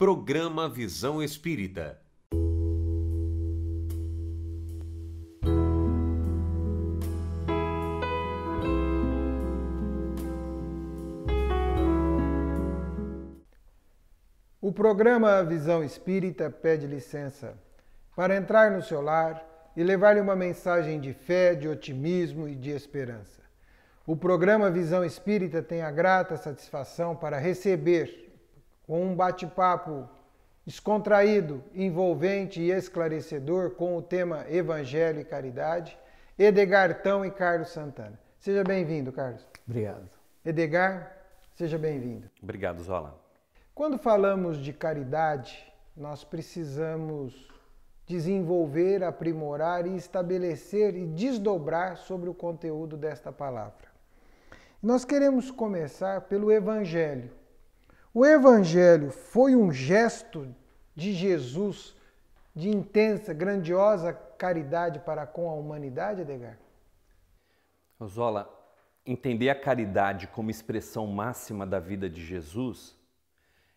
Programa Visão Espírita. O programa Visão Espírita pede licença para entrar no seu lar e levar-lhe uma mensagem de fé, de otimismo e de esperança. O programa Visão Espírita tem a grata satisfação para receber, com um bate-papo descontraído, envolvente e esclarecedor com o tema Evangelho e Caridade, Edgar Tão e Carlos Santana. Seja bem-vindo, Carlos. Obrigado. Edgar, seja bem-vindo. Obrigado, Zola. Quando falamos de caridade, nós precisamos desenvolver, aprimorar e estabelecer e desdobrar sobre o conteúdo desta palavra. Nós queremos começar pelo Evangelho. O Evangelho foi um gesto de Jesus de intensa, grandiosa caridade para com a humanidade, Edgar? Zola, entender a caridade como expressão máxima da vida de Jesus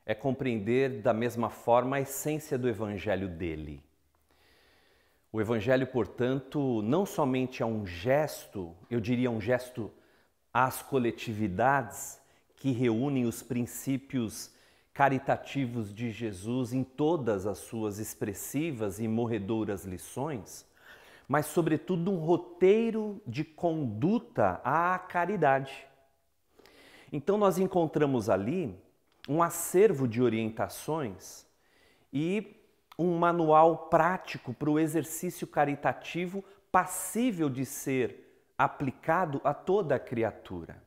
é compreender da mesma forma a essência do Evangelho dele. O Evangelho, portanto, não somente é um gesto, eu diria um gesto às coletividades que reúnem os princípios caritativos de Jesus em todas as suas expressivas e morredoras lições, mas, sobretudo, um roteiro de conduta à caridade. Então, nós encontramos ali um acervo de orientações e um manual prático para o exercício caritativo passível de ser aplicado a toda a criatura.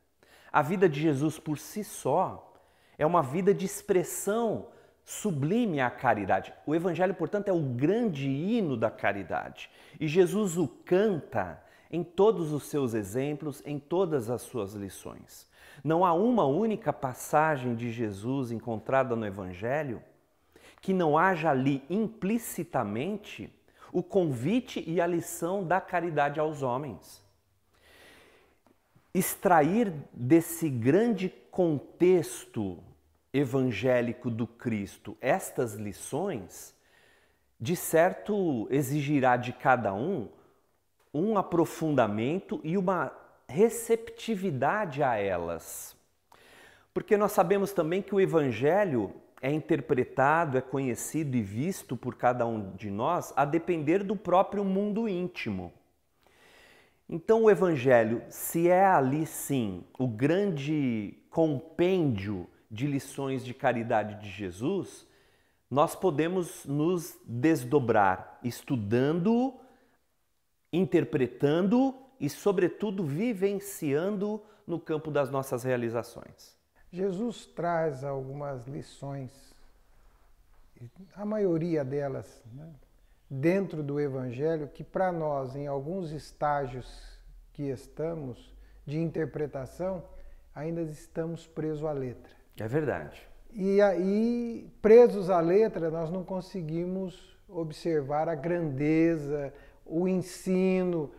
A vida de Jesus por si só é uma vida de expressão sublime à caridade. O Evangelho, portanto, é o grande hino da caridade. E Jesus o canta em todos os seus exemplos, em todas as suas lições. Não há uma única passagem de Jesus encontrada no Evangelho que não haja ali implicitamente o convite e a lição da caridade aos homens. Extrair desse grande contexto evangélico do Cristo estas lições, de certo exigirá de cada um aprofundamento e uma receptividade a elas. Porque nós sabemos também que o Evangelho é interpretado, é conhecido e visto por cada um de nós a depender do próprio mundo íntimo. Então o Evangelho, se é ali sim o grande compêndio de lições de caridade de Jesus, nós podemos nos desdobrar estudando, interpretando e, sobretudo, vivenciando no campo das nossas realizações. Jesus traz algumas lições, a maioria delas, dentro do Evangelho, que para nós, em alguns estágios que estamos de interpretação, ainda estamos presos à letra. É verdade. E aí, presos à letra, nós não conseguimos observar a grandeza, o ensino,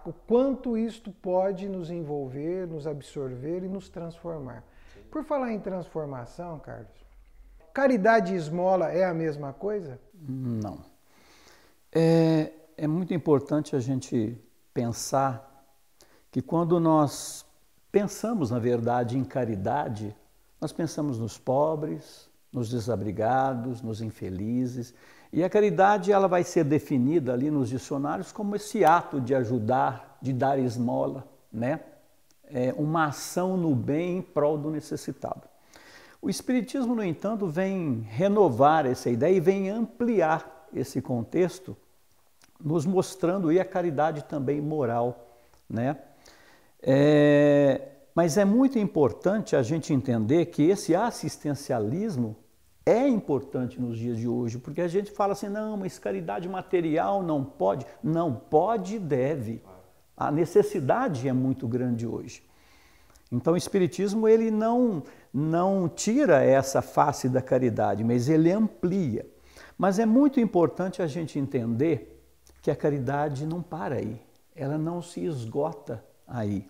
o quanto isto pode nos envolver, nos absorver e nos transformar. Por falar em transformação, Carlos, caridade e esmola é a mesma coisa? Não. É muito importante a gente pensar que quando nós pensamos, na verdade, em caridade, nós pensamos nos pobres, nos desabrigados, nos infelizes. E a caridade ela vai ser definida ali nos dicionários como esse ato de ajudar, de dar esmola, né? Uma ação no bem em prol do necessitado. O Espiritismo, no entanto, vem renovar essa ideia e vem ampliar esse contexto, nos mostrando aí a caridade também moral, né? Mas é muito importante a gente entender que esse assistencialismo é importante nos dias de hoje, porque a gente fala assim, não, mas caridade material não pode. Não, pode e deve. A necessidade é muito grande hoje. Então o Espiritismo ele não tira essa face da caridade, mas ele amplia. Mas é muito importante a gente entender que a caridade não para aí, ela não se esgota aí.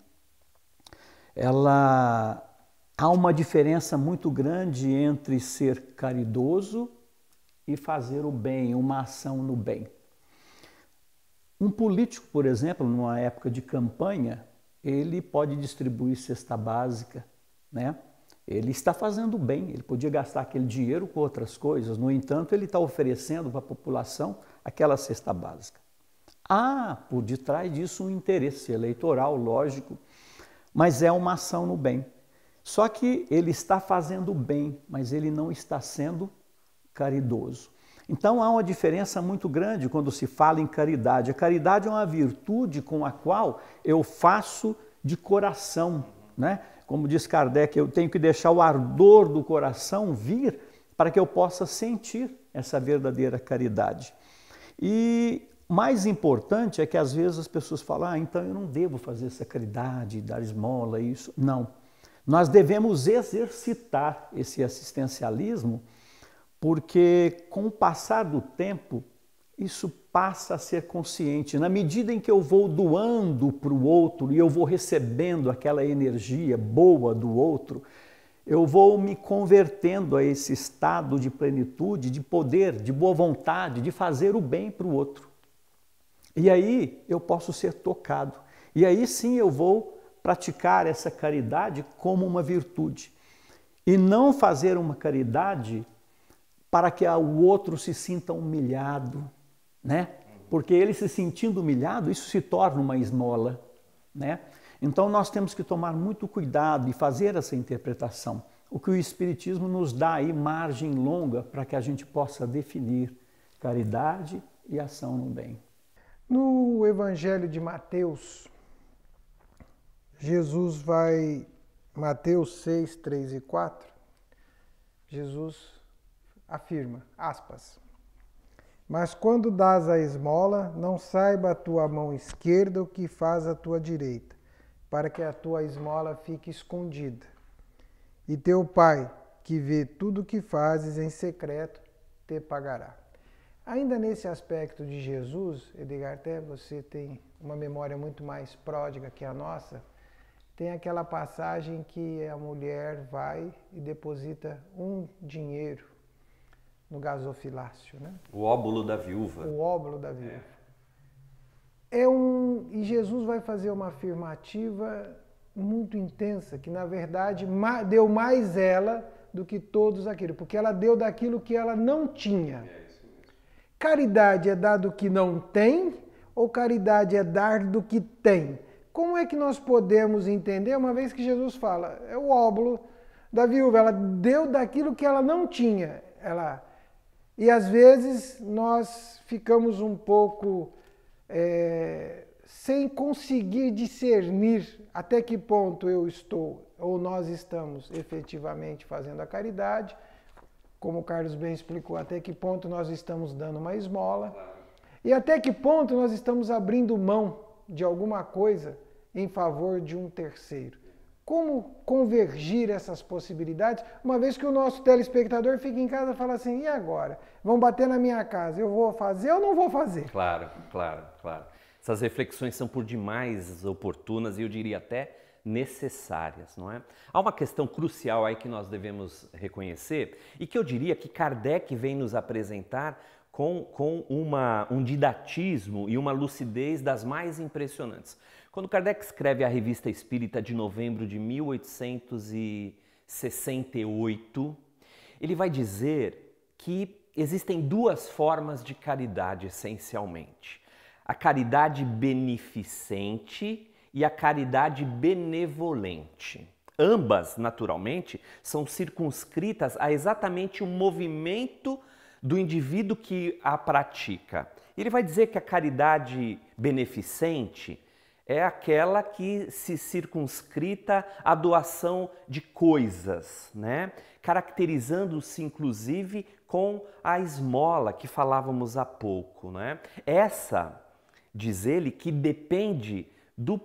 Ela há uma diferença muito grande entre ser caridoso e fazer o bem, uma ação no bem. Um político, por exemplo, numa época de campanha, ele pode distribuir cesta básica, né? Ele está fazendo bem, ele podia gastar aquele dinheiro com outras coisas, no entanto, ele está oferecendo para a população aquela cesta básica. Há por detrás disso um interesse eleitoral, lógico, mas é uma ação no bem. Só que ele está fazendo bem, mas ele não está sendo caridoso. Então há uma diferença muito grande quando se fala em caridade. A caridade é uma virtude com a qual eu faço de coração, né? Como diz Kardec, eu tenho que deixar o ardor do coração vir para que eu possa sentir essa verdadeira caridade. E mais importante é que às vezes as pessoas falam, então eu não devo fazer essa caridade, dar esmola, isso. Não. Nós devemos exercitar esse assistencialismo, porque com o passar do tempo, isso passa a ser consciente. Na medida em que eu vou doando para o outro e eu vou recebendo aquela energia boa do outro, eu vou me convertendo a esse estado de plenitude, de poder, de boa vontade, de fazer o bem para o outro. E aí eu posso ser tocado. E aí sim eu vou praticar essa caridade como uma virtude. E não fazer uma caridade para que o outro se sinta humilhado, né? Porque ele se sentindo humilhado, isso se torna uma esmola, né? Então nós temos que tomar muito cuidado e fazer essa interpretação. O que o Espiritismo nos dá aí margem longa para que a gente possa definir caridade e ação no bem. No Evangelho de Mateus, Mateus 6, 3 e 4, Jesus afirma, aspas, mas quando dás a esmola, não saiba a tua mão esquerda o que faz a tua direita, para que a tua esmola fique escondida. E teu Pai, que vê tudo o que fazes em secreto, te pagará. Ainda nesse aspecto de Jesus, Edgar, até você tem uma memória muito mais pródiga que a nossa, tem aquela passagem que a mulher vai e deposita um dinheiro no gasofilácio, né? O óbolo da viúva. O óbolo da viúva. E Jesus vai fazer uma afirmativa muito intensa, que na verdade deu mais ela do que todos aqueles, porque ela deu daquilo que ela não tinha. Caridade é dar do que não tem ou caridade é dar do que tem? Como é que nós podemos entender, uma vez que Jesus fala, é o óbolo da viúva, ela deu daquilo que ela não tinha. E às vezes nós ficamos um pouco sem conseguir discernir até que ponto eu estou ou nós estamos efetivamente fazendo a caridade, como o Carlos bem explicou, até que ponto nós estamos dando uma esmola e até que ponto nós estamos abrindo mão de alguma coisa em favor de um terceiro. Como convergir essas possibilidades, uma vez que o nosso telespectador fica em casa e fala assim, e agora? Vão bater na minha casa, eu vou fazer ou não vou fazer? Claro. Essas reflexões são por demais oportunas e eu diria até necessárias, não é? Há uma questão crucial aí que nós devemos reconhecer e que eu diria que Kardec vem nos apresentar com um didatismo e uma lucidez das mais impressionantes. Quando Kardec escreve a Revista Espírita de novembro de 1868, ele vai dizer que existem duas formas de caridade essencialmente. A caridade beneficente e a caridade benevolente. Ambas, naturalmente, são circunscritas a exatamente o movimento do indivíduo que a pratica. Ele vai dizer que a caridade beneficente é aquela que se circunscrita à doação de coisas, né? Caracterizando-se inclusive com a esmola que falávamos há pouco, né? Essa, diz ele, que depende do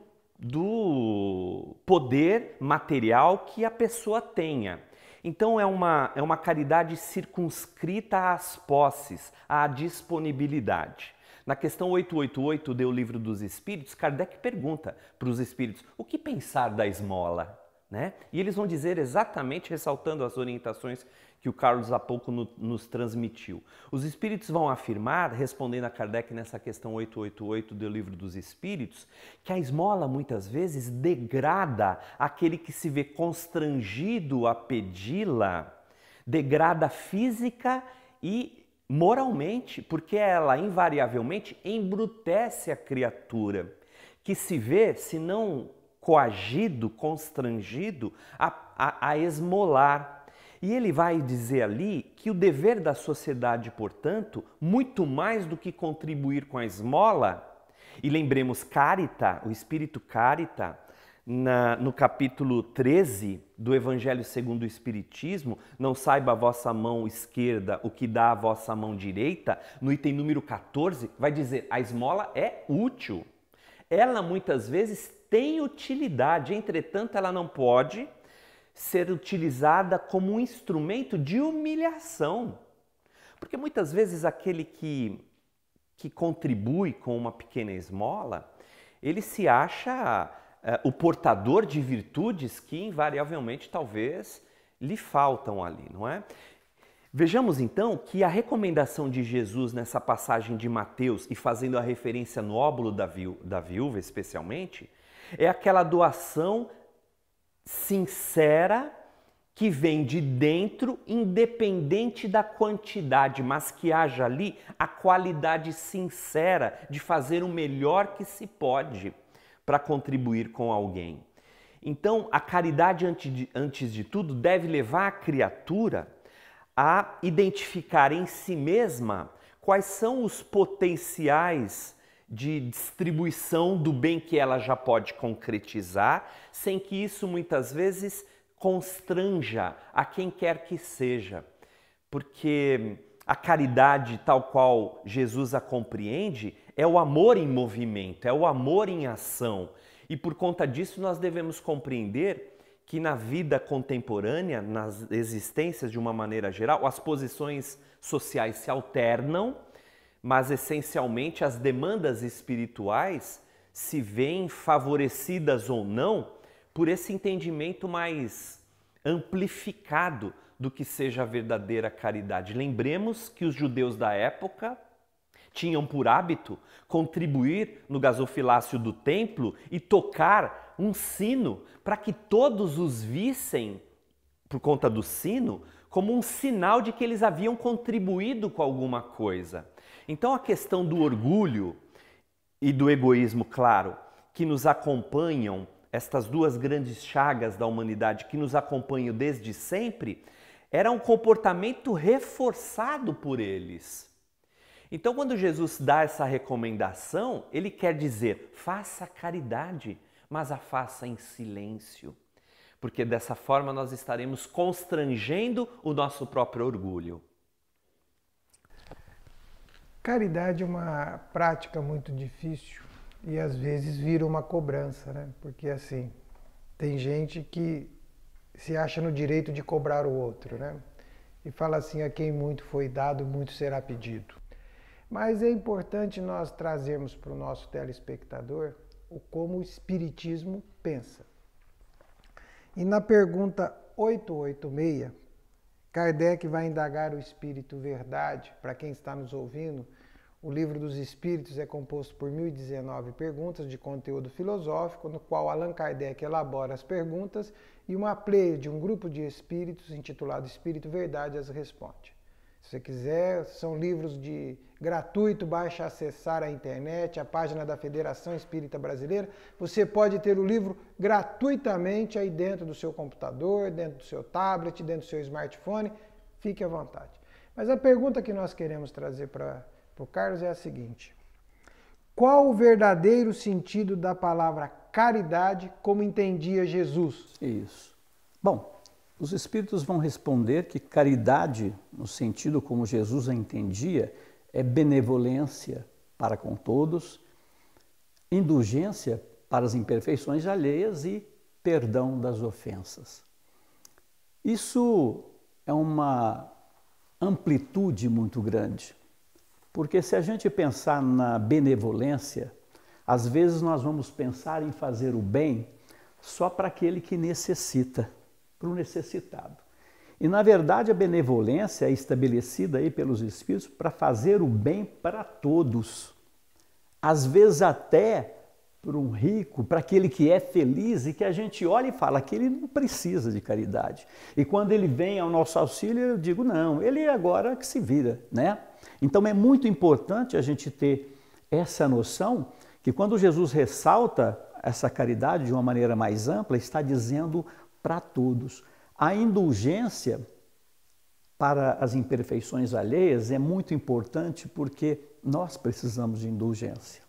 poder material que a pessoa tenha. Então é uma caridade circunscrita às posses, à disponibilidade. Na questão 888 do Livro dos Espíritos, Kardec pergunta para os espíritos, o que pensar da esmola? né? E eles vão dizer exatamente, ressaltando as orientações que o Carlos há pouco nos transmitiu. Os espíritos vão afirmar, respondendo a Kardec nessa questão 888 do Livro dos Espíritos, que a esmola muitas vezes degrada aquele que se vê constrangido a pedi-la, degrada física e moralmente, porque ela invariavelmente embrutece a criatura, que se vê, se não coagido, constrangido, a esmolar. E ele vai dizer ali que o dever da sociedade, portanto, muito mais do que contribuir com a esmola, e lembremos Carita, o Espírito Carita, no capítulo 13 do Evangelho segundo o Espiritismo, não saiba a vossa mão esquerda o que dá a vossa mão direita, no item número 14, vai dizer, a esmola é útil. Ela muitas vezes tem utilidade, entretanto ela não pode ser utilizada como um instrumento de humilhação. Porque muitas vezes aquele que contribui com uma pequena esmola, ele se acha o portador de virtudes que invariavelmente talvez lhe faltam ali, não é? Vejamos então que a recomendação de Jesus nessa passagem de Mateus, e fazendo a referência no óbolo da viúva especialmente, é aquela doação sincera que vem de dentro, independente da quantidade, mas que haja ali a qualidade sincera de fazer o melhor que se pode para contribuir com alguém. Então, a caridade, antes de tudo, deve levar a criatura a identificar em si mesma quais são os potenciais de distribuição do bem que ela já pode concretizar, sem que isso muitas vezes constranja a quem quer que seja. Porque a caridade, tal qual Jesus a compreende, é o amor em movimento, é o amor em ação. E por conta disso nós devemos compreender que na vida contemporânea, nas existências de uma maneira geral, as posições sociais se alternam, mas essencialmente as demandas espirituais se veem favorecidas ou não por esse entendimento mais amplificado do que seja a verdadeira caridade. Lembremos que os judeus da época tinham por hábito contribuir no gasofilácio do templo e tocar um sino para que todos os vissem, por conta do sino, como um sinal de que eles haviam contribuído com alguma coisa. Então a questão do orgulho e do egoísmo, claro, que nos acompanham, estas duas grandes chagas da humanidade que nos acompanham desde sempre, era um comportamento reforçado por eles. Então quando Jesus dá essa recomendação, ele quer dizer, faça caridade, mas a faça em silêncio. Porque dessa forma nós estaremos constrangendo o nosso próprio orgulho. Caridade é uma prática muito difícil e às vezes vira uma cobrança, né? Porque assim, tem gente que se acha no direito de cobrar o outro, né? E fala assim, a quem muito foi dado, muito será pedido. Mas é importante nós trazermos para o nosso telespectador como o Espiritismo pensa. E na pergunta 886, Kardec vai indagar o Espírito Verdade. Para quem está nos ouvindo, o Livro dos Espíritos é composto por 1019 perguntas de conteúdo filosófico, no qual Allan Kardec elabora as perguntas e uma pleiade de um grupo de espíritos intitulado Espírito Verdade as responde. Se você quiser, são livros gratuito, basta acessar a internet, a página da Federação Espírita Brasileira. Você pode ter o livro gratuitamente aí dentro do seu computador, dentro do seu tablet, dentro do seu smartphone. Fique à vontade. Mas a pergunta que nós queremos trazer para o Carlos é a seguinte. Qual o verdadeiro sentido da palavra caridade como entendia Jesus? Isso. Bom, os espíritos vão responder que caridade, no sentido como Jesus a entendia, é benevolência para com todos, indulgência para as imperfeições alheias e perdão das ofensas. Isso é uma amplitude muito grande, porque se a gente pensar na benevolência, às vezes nós vamos pensar em fazer o bem só para aquele que necessita, para o necessitado. E, na verdade, a benevolência é estabelecida aí pelos Espíritos para fazer o bem para todos. Às vezes até para um rico, para aquele que é feliz e que a gente olha e fala que ele não precisa de caridade. E quando ele vem ao nosso auxílio, eu digo, não, ele agora que se vira, né? Então é muito importante a gente ter essa noção que quando Jesus ressalta essa caridade de uma maneira mais ampla, está dizendo para todos. A indulgência para as imperfeições alheias é muito importante porque nós precisamos de indulgência.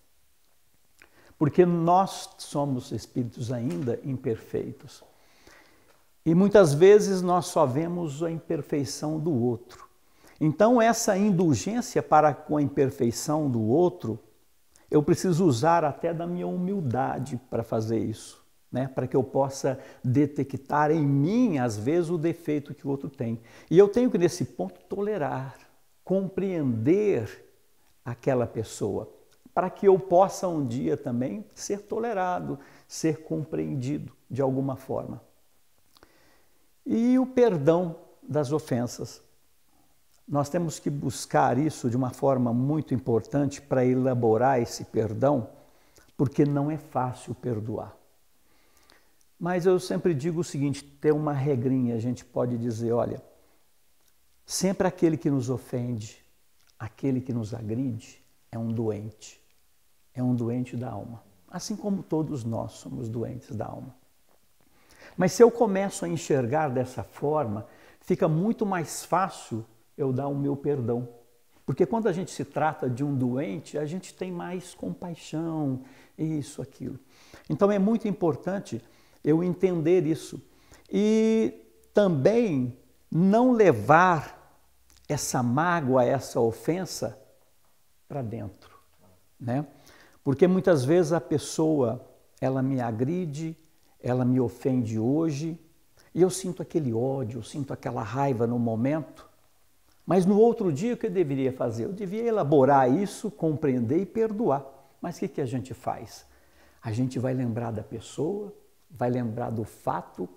Porque nós somos espíritos ainda imperfeitos. E muitas vezes nós só vemos a imperfeição do outro. Então essa indulgência para com a imperfeição do outro, eu preciso usar até da minha humildade para fazer isso, né? Para que eu possa detectar em mim, às vezes, o defeito que o outro tem. E eu tenho que, nesse ponto, tolerar, compreender aquela pessoa, para que eu possa um dia também ser tolerado, ser compreendido de alguma forma. E o perdão das ofensas. Nós temos que buscar isso de uma forma muito importante para elaborar esse perdão, porque não é fácil perdoar. Mas eu sempre digo o seguinte, tem uma regrinha, a gente pode dizer, olha, sempre aquele que nos ofende, aquele que nos agride, é um doente da alma. Assim como todos nós somos doentes da alma. Mas se eu começo a enxergar dessa forma, fica muito mais fácil eu dar o meu perdão. Porque quando a gente se trata de um doente, a gente tem mais compaixão, isso, aquilo. Então é muito importante eu entender isso. E também não levar essa mágoa, essa ofensa para dentro, né? Porque muitas vezes a pessoa, ela me agride, ela me ofende hoje, e eu sinto aquele ódio, eu sinto aquela raiva no momento, mas no outro dia o que eu deveria fazer? Eu devia elaborar isso, compreender e perdoar. Mas o que a gente faz? A gente vai lembrar da pessoa, vai lembrar do fato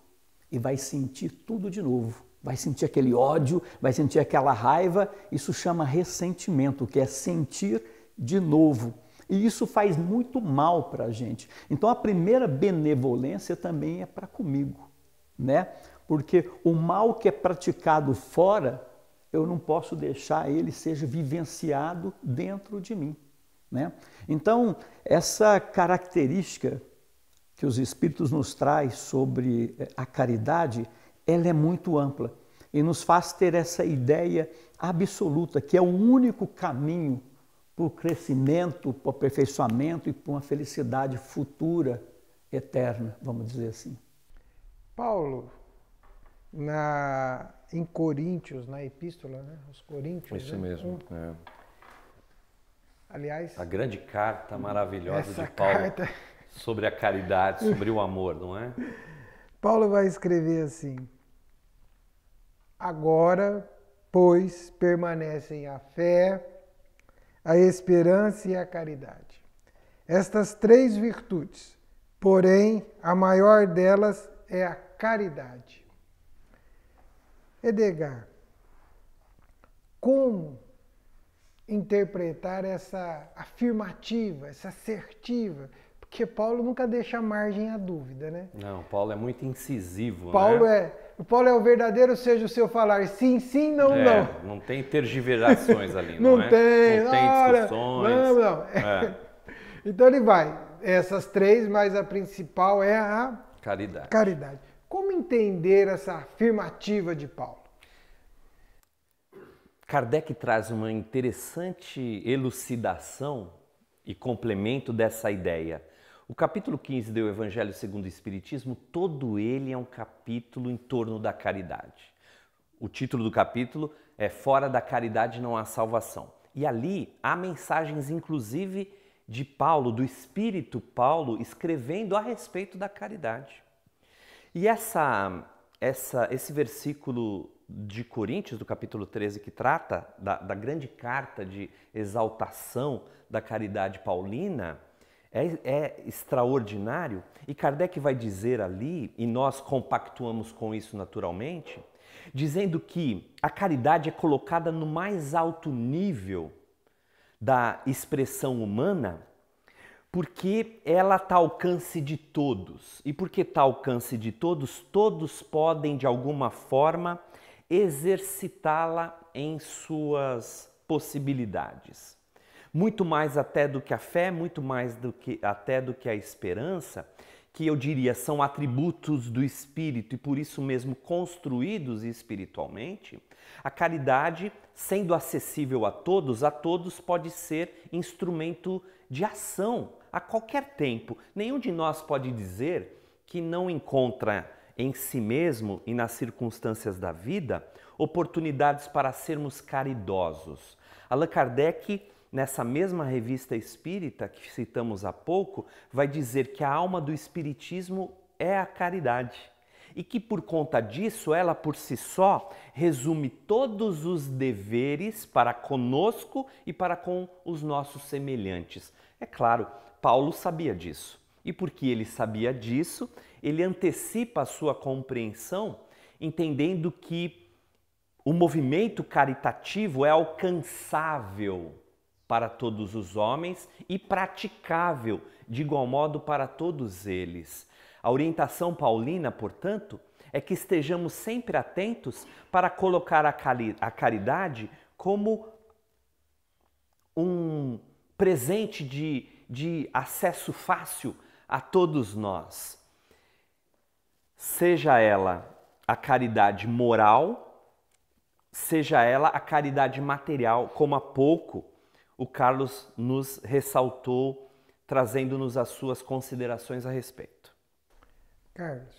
e vai sentir tudo de novo. Vai sentir aquele ódio, vai sentir aquela raiva, isso chama ressentimento, que é sentir de novo. E isso faz muito mal para a gente. Então a primeira benevolência também é para comigo, né? Porque o mal que é praticado fora, eu não posso deixar ele seja vivenciado dentro de mim, né? Então essa característica que os Espíritos nos traz sobre a caridade, ela é muito ampla e nos faz ter essa ideia absoluta, que é o único caminho para o crescimento, para o aperfeiçoamento e para uma felicidade futura, eterna, vamos dizer assim. Paulo, em Coríntios, na epístola, né? Os Coríntios. Isso mesmo. Aliás, a grande carta maravilhosa de Paulo sobre a caridade, sobre o amor, não é? Paulo vai escrever assim: agora, pois, permanecem a fé, a esperança e a caridade. Estas três virtudes, porém, a maior delas é a caridade. Edgar, como interpretar essa afirmativa, essa assertiva? Porque Paulo nunca deixa margem à dúvida, né? Não, Paulo é muito incisivo, Paulo né? Paulo é o verdadeiro, seja o seu falar sim, sim, não, não. Não tem tergiversações ali, não é? Tem, não tem discussões. Não. Então ele vai, essas três, mas a principal é a caridade. Como entender essa afirmativa de Paulo? Kardec traz uma interessante elucidação e complemento dessa ideia. O capítulo 15 do Evangelho segundo o Espiritismo, todo ele é um capítulo em torno da caridade. O título do capítulo é Fora da Caridade não há salvação. E ali há mensagens, inclusive, de Paulo, do Espírito Paulo, escrevendo a respeito da caridade. E esse versículo de Coríntios, do capítulo 13, que trata da grande carta de exaltação da caridade paulina, é extraordinário. E Kardec vai dizer ali, e nós compactuamos com isso naturalmente, dizendo que a caridade é colocada no mais alto nível da expressão humana, porque ela está ao alcance de todos. E porque está ao alcance de todos, todos podem, de alguma forma, exercitá-la em suas possibilidades. Muito mais até do que a fé, muito mais até do que a esperança, que eu diria são atributos do Espírito e por isso mesmo construídos espiritualmente, a caridade, sendo acessível a todos pode ser instrumento de ação a qualquer tempo. Nenhum de nós pode dizer que não encontra em si mesmo e nas circunstâncias da vida oportunidades para sermos caridosos. Allan Kardec, nessa mesma revista espírita que citamos há pouco, vai dizer que a alma do espiritismo é a caridade e que por conta disso ela por si só resume todos os deveres para conosco e para com os nossos semelhantes. É claro, Paulo sabia disso e porque ele sabia disso, ele antecipa a sua compreensão entendendo que o movimento caritativo é alcançável para todos os homens e praticável de igual modo para todos eles. A orientação paulina, portanto, é que estejamos sempre atentos para colocar a caridade como um presente de acesso fácil a todos nós. Seja ela a caridade moral, seja ela a caridade material, como há pouco o Carlos nos ressaltou, trazendo-nos as suas considerações a respeito. Carlos,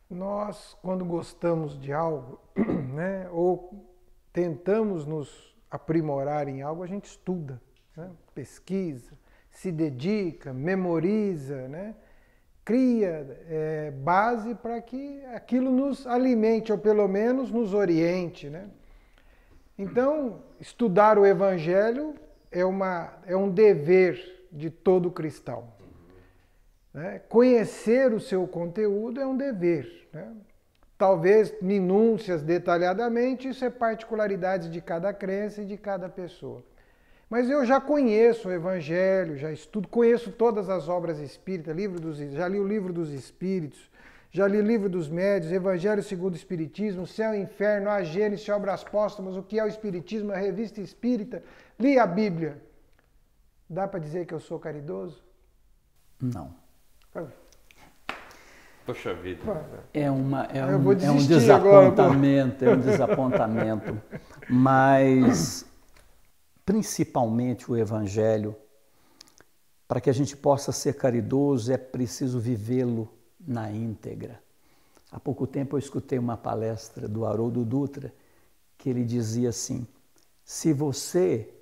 nós quando gostamos de algo, né, ou tentamos nos aprimorar em algo, a gente estuda, né, pesquisa, se dedica, memoriza, né, cria base para que aquilo nos alimente, ou pelo menos nos oriente, né? Então, estudar o Evangelho é um dever de todo cristão. Né? Conhecer o seu conteúdo é um dever. Né? Talvez minúcias detalhadamente, isso é particularidade de cada crença e de cada pessoa. Mas eu já conheço o Evangelho, já estudo, conheço todas as obras espíritas, já li o Livro dos Espíritos, já li o Livro dos Médiuns, Evangelho segundo o Espiritismo, Céu e Inferno, a Gênese, Obras Póstumas, o que é o Espiritismo, a Revista Espírita, li a Bíblia. Dá para dizer que eu sou caridoso? Não. Poxa vida. É um desapontamento, mas principalmente o Evangelho, para que a gente possa ser caridoso, é preciso vivê-lo na íntegra. Há pouco tempo eu escutei uma palestra do Haroldo Dutra, que ele dizia assim: se você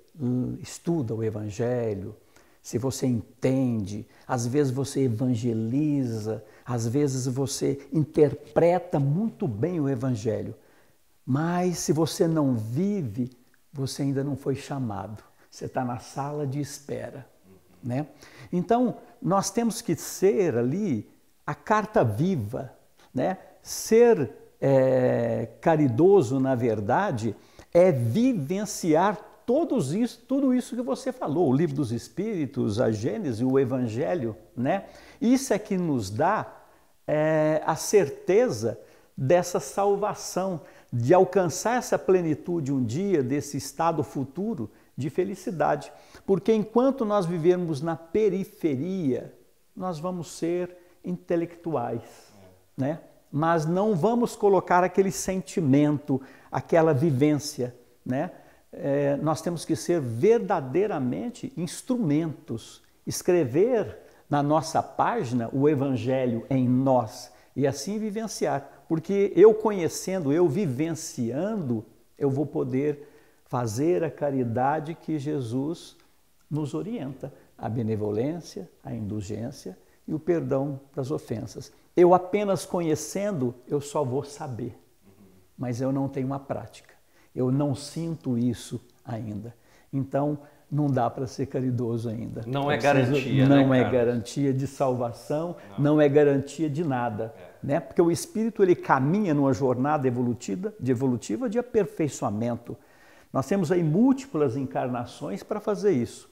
estuda o Evangelho, se você entende, às vezes você evangeliza, às vezes você interpreta muito bem o Evangelho, mas se você não vive, você ainda não foi chamado. Você está na sala de espera, né? Então, nós temos que ser ali a carta viva, né? Ser caridoso, na verdade, é vivenciar tudo isso que você falou, o Livro dos Espíritos, a Gênese, o Evangelho, né? Isso é que nos dá a certeza dessa salvação, de alcançar essa plenitude um dia, desse estado futuro de felicidade. Porque enquanto nós vivermos na periferia, nós vamos ser intelectuais, né? Mas não vamos colocar aquele sentimento, aquela vivência, né? Nós temos que ser verdadeiramente instrumentos, escrever na nossa página o Evangelho em nós e assim vivenciar. Porque eu conhecendo, eu vivenciando, eu vou poder fazer a caridade que Jesus nos orienta, a benevolência, a indulgência e o perdão das ofensas. Eu apenas conhecendo, eu só vou saber, mas eu não tenho uma prática. Eu não sinto isso ainda. Então, não dá para ser caridoso ainda. Não é garantia, não né, é Carlos? garantia de salvação, não é garantia de nada, né? Porque o espírito ele caminha numa jornada evolutiva de aperfeiçoamento. Nós temos aí múltiplas encarnações para fazer isso,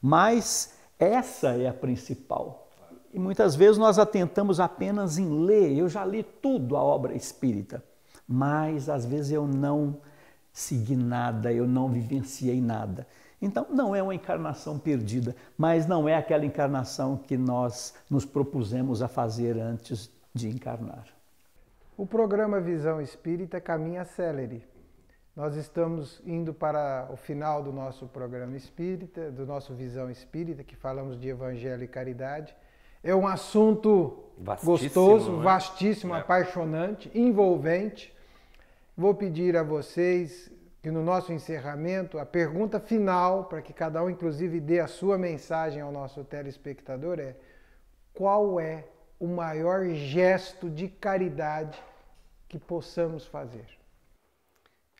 mas essa é a principal. E muitas vezes nós atentamos apenas em ler. Eu já li tudo a obra espírita, mas às vezes eu não segui nada, eu não vivenciei nada. Então, não é uma encarnação perdida, mas não é aquela encarnação que nós nos propusemos a fazer antes de encarnar. O programa Visão Espírita caminha célere. Nós estamos indo para o final do nosso programa espírita, do nosso Visão Espírita, que falamos de Evangelho e Caridade. É um assunto gostoso, né? vastíssimo, apaixonante, envolvente. Vou pedir a vocês que no nosso encerramento, a pergunta final, para que cada um inclusive dê a sua mensagem ao nosso telespectador é: qual é o maior gesto de caridade que possamos fazer?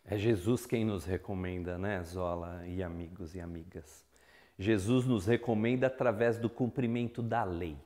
É Jesus quem nos recomenda, né, Zola e amigos e amigas? Jesus nos recomenda através do cumprimento da lei.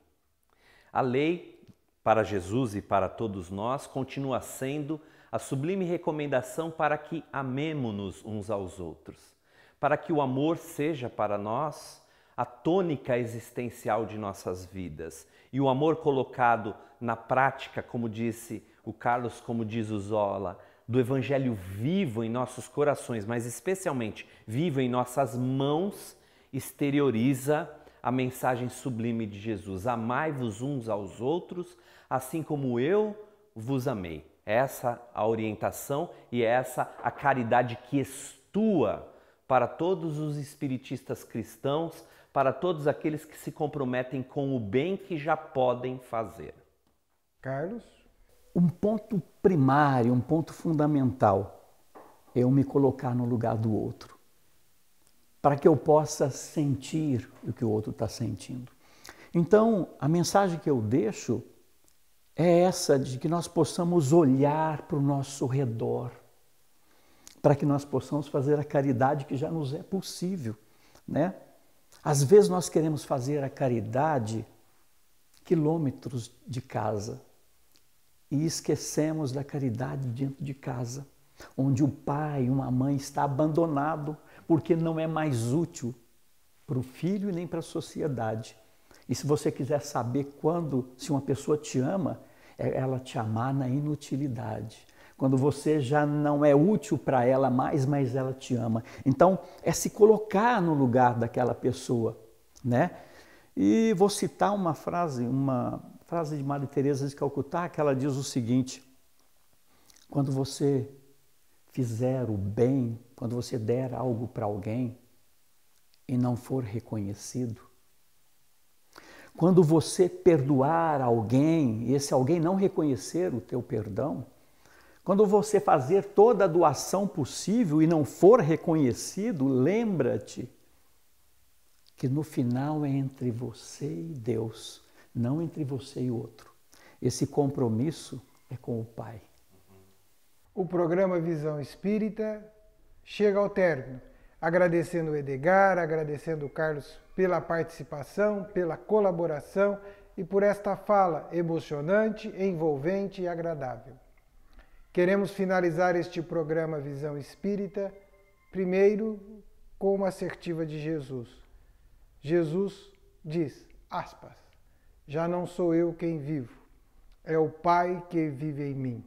A lei, para Jesus e para todos nós, continua sendo a sublime recomendação para que amemo-nos uns aos outros, para que o amor seja para nós a tônica existencial de nossas vidas. E o amor colocado na prática, como disse o Carlos, como diz o Zola, do Evangelho vivo em nossos corações, mas especialmente vivo em nossas mãos, exterioriza a mensagem sublime de Jesus. Amai-vos uns aos outros, assim como eu vos amei. Essa a orientação e essa a caridade que estua para todos os espiritistas cristãos, para todos aqueles que se comprometem com o bem que já podem fazer. Carlos? Um ponto primário, um ponto fundamental é eu me colocar no lugar do outro, para que eu possa sentir o que o outro está sentindo. Então, a mensagem que eu deixo é essa de que nós possamos olhar para o nosso redor, para que nós possamos fazer a caridade que já nos é possível, né? Às vezes nós queremos fazer a caridade quilômetros de casa e esquecemos da caridade dentro de casa, onde o pai, uma mãe está abandonado porque não é mais útil para o filho e nem para a sociedade. E se você quiser saber se uma pessoa te ama, é ela te amar na inutilidade. Quando você já não é útil para ela mais, mas ela te ama. Então, é se colocar no lugar daquela pessoa, né? E vou citar uma frase de Madre Teresa de Calcutá, que ela diz o seguinte: quando você fizer o bem, quando você der algo para alguém e não for reconhecido, quando você perdoar alguém e esse alguém não reconhecer o teu perdão, quando você fazer toda a doação possível e não for reconhecido, lembra-te que no final é entre você e Deus, não entre você e o outro. Esse compromisso é com o Pai. O programa Visão Espírita chega ao término. Agradecendo o Edgar, agradecendo o Carlos pela participação, pela colaboração e por esta fala emocionante, envolvente e agradável. Queremos finalizar este programa Visão Espírita, primeiro com uma assertiva de Jesus. Jesus diz, aspas, já não sou eu quem vivo, é o Pai que vive em mim.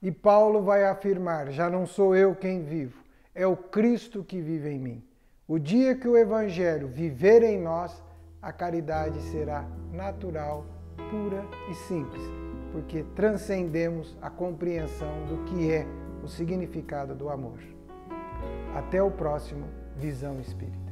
E Paulo vai afirmar, já não sou eu quem vivo, é o Cristo que vive em mim. O dia que o Evangelho viver em nós, a caridade será natural, pura e simples, porque transcendemos a compreensão do que é o significado do amor. Até o próximo Visão Espírita.